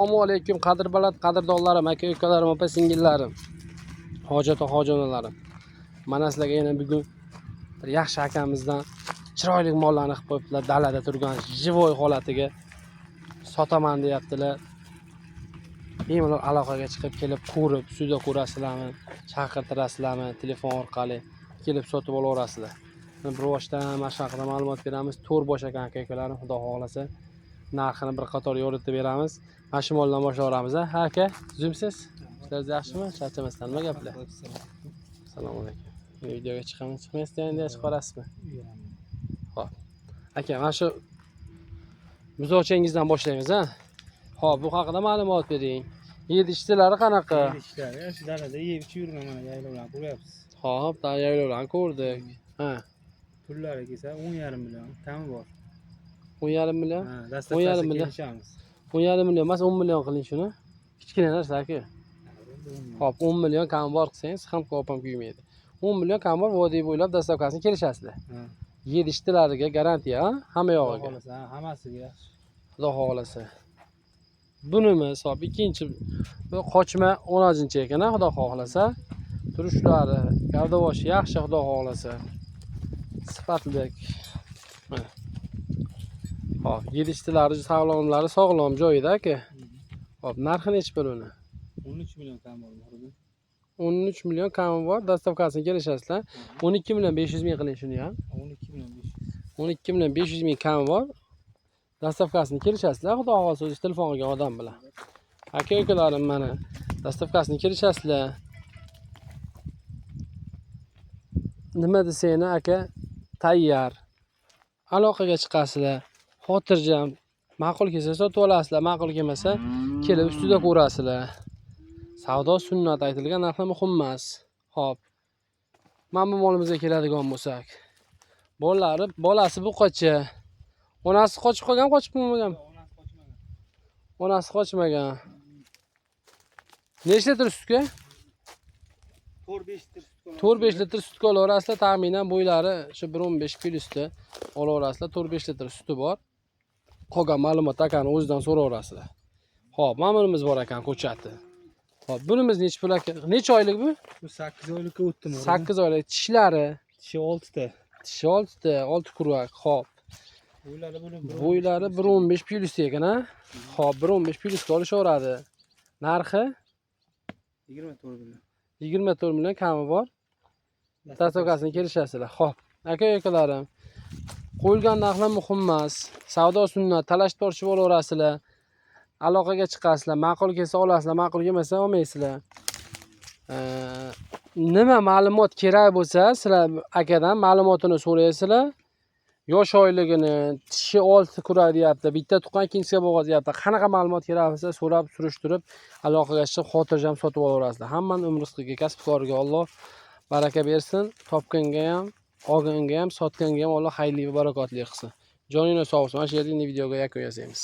Assalomu alaykum qadrbalat qadrdonlarim, aka ukalarim, opa singillarim, hojat hojonalarim. Mana sizlarga yana bugun bir yaxshi akamizdan chiroyli mollarni qilib qo'yibdilar. Dalada turgan jivoy holatiga sotaman deyaptilar. Bemalol aloqaga chiqib kelib ko'rib, suvda ko'rasizlarmi, chaqirtirasizlarmi, telefon orqali kelib sotib olaverasizlar. Bir boshdan mana shu haqida ma'lumot beramiz. To'r bosh ekan aka ukalarim, xudo xohlasa. Narxini bir qator yoritib beramiz. Mana shu moldan boshlayveramiz. Ha aka, tuzimsiz? Ishlaringiz yaxshimi? Charchamasdan nima gaplar? Assalomu alaykum. Videoga chiqaman, chiqmaysizmi endi chiqarasizmi? Xo'p. Aka, mana shu buzoqchangizdan boshlaymiz, ha? Xo'p, bu haqida ma'lumot bering. Yedishchilari qanaqa? Yedishchilari shu dalada yeb ichib yurgan mana yaylovlarni ko'ryapsiz. Xo'p, yaylovlarni ko'rdik. Ha. Pullari kelsa 10,5 million kami bor. 10,5 million? Ha, dastlabki kelishamiz. 10,5 million emas, 10 million qiling shuni. Kichkina narsa aka. Xo'p, 10 million kam bor qilsangiz ham ko'pam kuymaydi. 10 million kam bor, vodiy bo'ylab dastavkasini kelishasizlar. Ha. Yedishtilariga garantiya, ha? Hamma yog'iga. Xudo xohlasa, hammasiga yaxshi. Xudo xohlasa. Bunimi hisob ikkinchi bu qochma 10-chi ekan, xudo xohlasa. Turishlari, gavdavoshi yaxshi, xudo xohlasa. Sifatli. Mana. Xo'p, yedishtilari sog'lomlari sog'lom joyida aka. Xo'p, narxi nechi pul uni? 13 million kam bor hozir. 13 million kami bor, dastavkasini kelishasizlar. 12 million 500 ming qiling shuni ham. 12 million 500. 12 million 500 ming kami bor. Dastavkasini kelishasizlar, xudo xohlasa o'zingiz telefon qilgan odam bilan. Aka ukalarim mana dastavkasini kelishasizlar. Nima desangni aka tayyor. Aloqaga chiqasizlar. Xotirjam, ma'qul kelsa sotib olasizlar, ma'qul kelmasa kelib ustida ko'rasizlar. Savdo sunnat aytilgan narxlar muhim emas. Xo'p. Mana bu molimizga keladigan bo'lsak. Bolasi buqacha. Onasi qochib qolgan, qochib qolmagan? Onasi qochmagan. Nechta litr sutga? 4-5 litr sut. 4-5 litr sutga olaverasizlar, taxminan bo'ylari shu 1.15 plyusda olaverasizlar. 4-5 litr suti bor. Qolgan ma'lumot akani o'zidan so'raverasizlar. Xo'p, mana bunimiz bor ekan ko'chati. Xo'p, bunimiz necha pul aka? Necha oylik bu? Bu 8 oylikka o'tdimi? 8 oylik. Tishlari? Tishi 6 ta. Tishi 6 ta, 6 kurvak. Xo'p. Bo'ylari 1.15 plyusda ekan, ha? Xo'p, 1.15 plyusga olishaveradi. Narxi 24 million. 24 million kami bor. Dastavkasini kelishasizlar. Xo'p, aka ukalarim. Qo'yilgan narxlar muhim emas. Savdo sunnat, talash tortishib olaverasizlar. Aloqaga chiqasizlar, ma'qul kelsa olasizlar, ma'qul kelmasa olmaysizlar. Nima ma'lumot kerak bo'lsa, sizlar akadan ma'lumotini so'raysizlar. Yosh oyligini, tishi 6 kurak deyapti, bitta tuqqan ikkinchisiga bo'g'az deyapti. Qanaqa ma'lumot kerak bo'lsa, so'rab, surishtirib, aloqaga chiqib, xotirjam sotib olaverasizlar. Hammani umr rizqiga, kasb-koriga Alloh baraka bersin. Topganga ham, olganga ham, sotganga ham Alloh xayrli va barakotli qilsin. Joninglar sog' bo'lsin. Mana shu yerda videoga yakun yasaymiz.